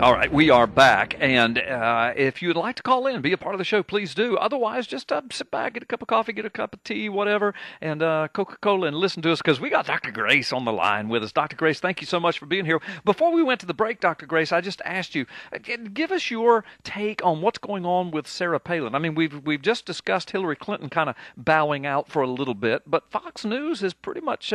All right, we are back, and if you'd like to call in, be a part of the show, please do. Otherwise, just sit back, get a cup of coffee, get a cup of tea, whatever, and Coca-Cola, and listen to us, because we got Dr. Grace on the line with us. Dr. Grace, thank you so much for being here. Before we went to the break, Dr. Grace, I just asked you, give us your take on what's going on with Sarah Palin. I mean, we've just discussed Hillary Clinton kind of bowing out for a little bit, but Fox News has pretty much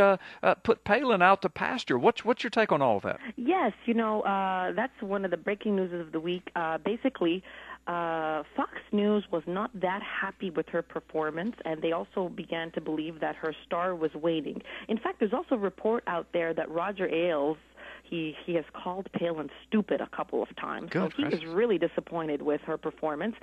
put Palin out to pasture. What's your take on all of that? Yes, that's one of the breaking news of the week. Basically, Fox News was not that happy with her performance, and they also began to believe that her star was waning. In fact, there's also a report out there that Roger Ailes, he has called Palin stupid a couple of times. Good, so he was really disappointed with her performance.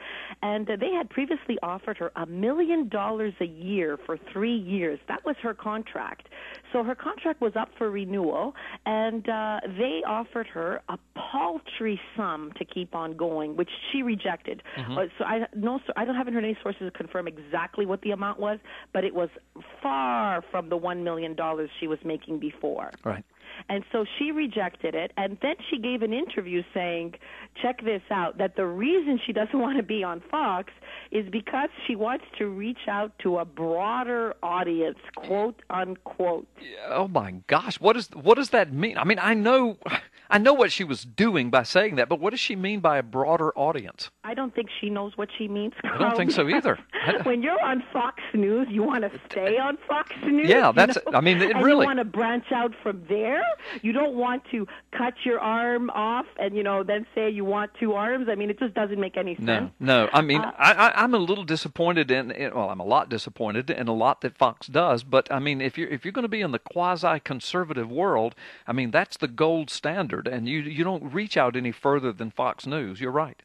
And they had previously offered her $1 million a year for 3 years. That was her contract. So her contract was up for renewal, and they offered her a paltry sum to keep on going, which she rejected. So I haven't heard any sources confirm exactly what the amount was, but it was far from the $1 million she was making before. Right. And so she rejected it, and then she gave an interview saying, check this out, that the reason she doesn't want to be on Fox is because she wants to reach out to a broader audience, quote, unquote. Oh, my gosh. What does that mean? I mean, I know what she was doing by saying that, but what does she mean by a broader audience? I don't think she knows what she means. I don't think so either. When you're on Fox News, you want to stay on Fox News. Yeah, that's. I mean, it and really. You want to branch out from there. You don't want to cut your arm off and then say you want two arms. I mean, it just doesn't make any sense. No. I mean, I'm a little disappointed I'm a lot disappointed in a lot that Fox does. But I mean, if you're going to be in the quasi-conservative world, I mean, that's the gold standard, and you don't reach out any further than Fox News. You're right.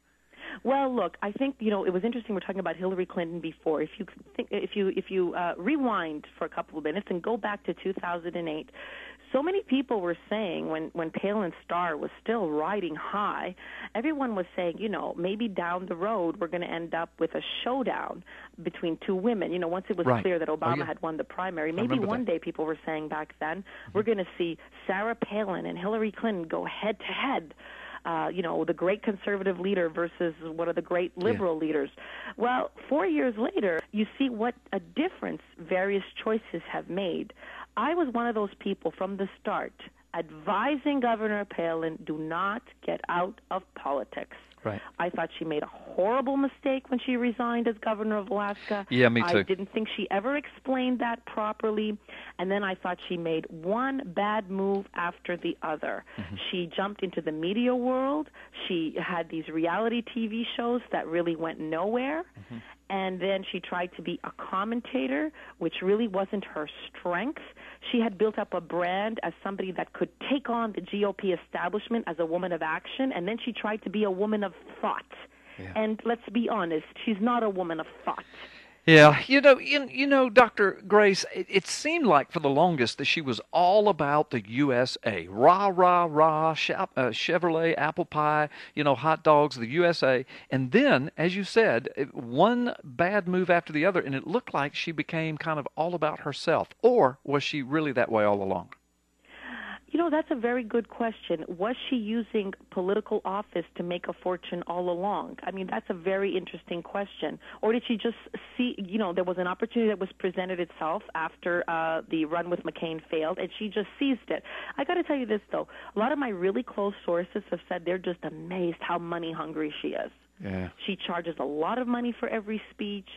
Well, look, I think it was interesting. We're talking about Hillary Clinton before. If you rewind for a couple of minutes and go back to 2008, so many people were saying when Palin's star was still riding high, everyone was saying, maybe down the road we're going to end up with a showdown between two women. Once it was clear that Obama had won the primary, maybe one day people were saying back then, we're going to see Sarah Palin and Hillary Clinton go head to head. The great conservative leader versus one of the great liberal leaders. Well, 4 years later, you see what a difference various choices have made. I was one of those people from the start advising Governor Palin, do not get out of politics. Right. I thought she made a horrible mistake when she resigned as governor of Alaska. Yeah, me too. I didn't think she ever explained that properly. And then I thought she made one bad move after the other. She jumped into the media world. She had these reality TV shows that really went nowhere. And then she tried to be a commentator, which really wasn't her strength. She had built up a brand as somebody that could take on the GOP establishment as a woman of action, and then she tried to be a woman of thought. Yeah. And let's be honest, she's not a woman of thought. Yeah, Dr. Grace, it seemed like for the longest that she was all about the USA. Rah, rah, rah, Chevrolet, apple pie, hot dogs, the USA. And then, as you said, one bad move after the other, and it looked like she became kind of all about herself. Or was she really that way all along? That's a very good question. Was she using political office to make a fortune all along? I mean, that's a very interesting question. Or did she just see, there was an opportunity that was presented itself after the run with McCain failed, and she just seized it. I got to tell you this, though. A lot of my really close sources have said they're just amazed how money hungry she is. Yeah. She charges a lot of money for every speech.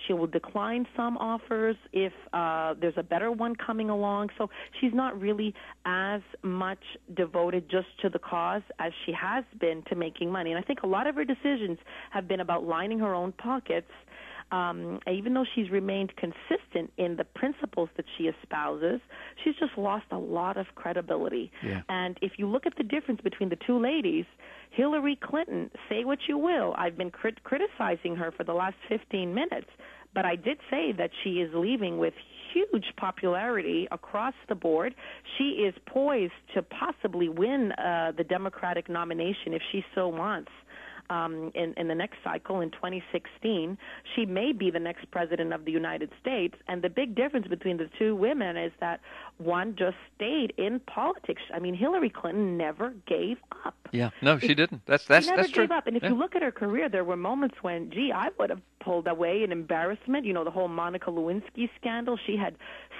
She will decline some offers if there's a better one coming along. So she's not really as much devoted just to the cause as she has been to making money. And I think a lot of her decisions have been about lining her own pockets. Even though she's remained consistent in the principles that she espouses, she's just lost a lot of credibility. Yeah. And if you look at the difference between the two ladies, Hillary Clinton, say what you will, I've been criticizing her for the last 15 minutes, but I did say that she is leaving with huge popularity across the board. She is poised to possibly win the Democratic nomination if she so wants. in the next cycle in 2016, she may be the next president of the United States. And the big difference between the two women is that one just stayed in politics. I mean, Hillary Clinton never gave up. Yeah, no, she didn't. That's she never true. gave up. And if you look at her career, there were moments when, I would have pulled away in embarrassment. You know, the whole Monica Lewinsky scandal. She had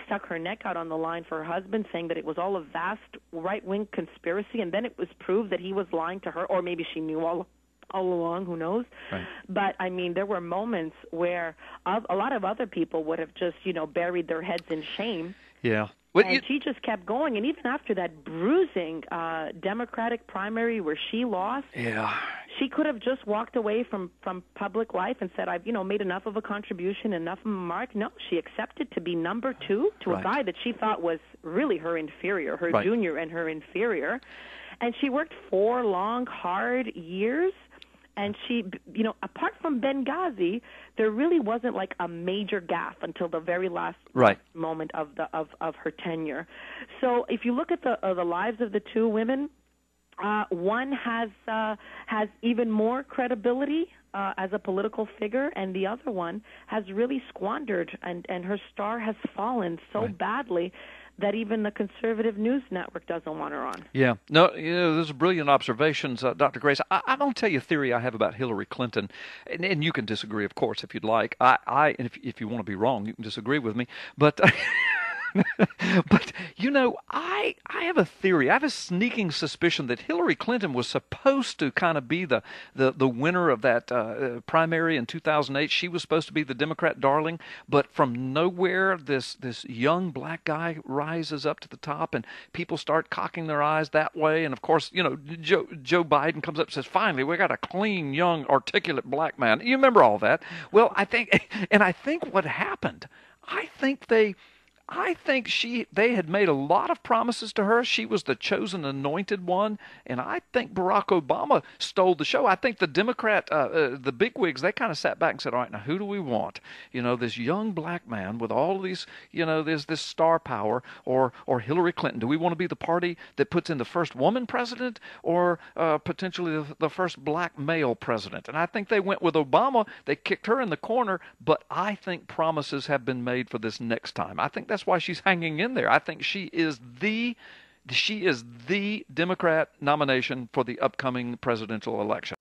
stuck her neck out on the line for her husband, saying that it was all a vast right-wing conspiracy, and then it was proved that he was lying to her, or maybe she knew all along, who knows? Right. But, I mean, there were moments where a lot of other people would have just, buried their heads in shame. Yeah. And she just kept going. And even after that bruising Democratic primary where she lost, she could have just walked away from public life and said, I've, made enough of a contribution, enough of a mark. No, she accepted to be number two to a guy that she thought was really her inferior, her junior and her inferior. And she worked 4 long, hard years. And she, apart from Benghazi, there really wasn't like a major gaffe until the very last moment of her tenure. So if you look at the lives of the two women, one has even more credibility as a political figure, and the other one has really squandered, and her star has fallen so badly that even the conservative news network doesn't want her on. Yeah. No, those are brilliant observations, Dr. Grace. I'm going to tell you a theory I have about Hillary Clinton, and you can disagree, of course, if you'd like. And if you want to be wrong, you can disagree with me. But but, I have a theory. I have a sneaking suspicion that Hillary Clinton was supposed to kind of be the winner of that primary in 2008. She was supposed to be the Democrat darling, but from nowhere, this young black guy rises up to the top, and people start cocking their eyes that way. And, of course, Joe Biden comes up and says, finally, we got a clean, young, articulate black man. You remember all that. Well, I think what happened, I think they had made a lot of promises to her. She was the chosen anointed one, and I think Barack Obama stole the show. I think the Democrat, the bigwigs, they kind of sat back and said, all right, now who do we want? This young black man with all of these, there's this star power, or Hillary Clinton. Do we want to be the party that puts in the first woman president, or potentially the first black male president? And I think they went with Obama. They kicked her in the corner, but I think promises have been made for this next time. I think that's why she's hanging in there. I think she is the Democrat nomination for the upcoming presidential election.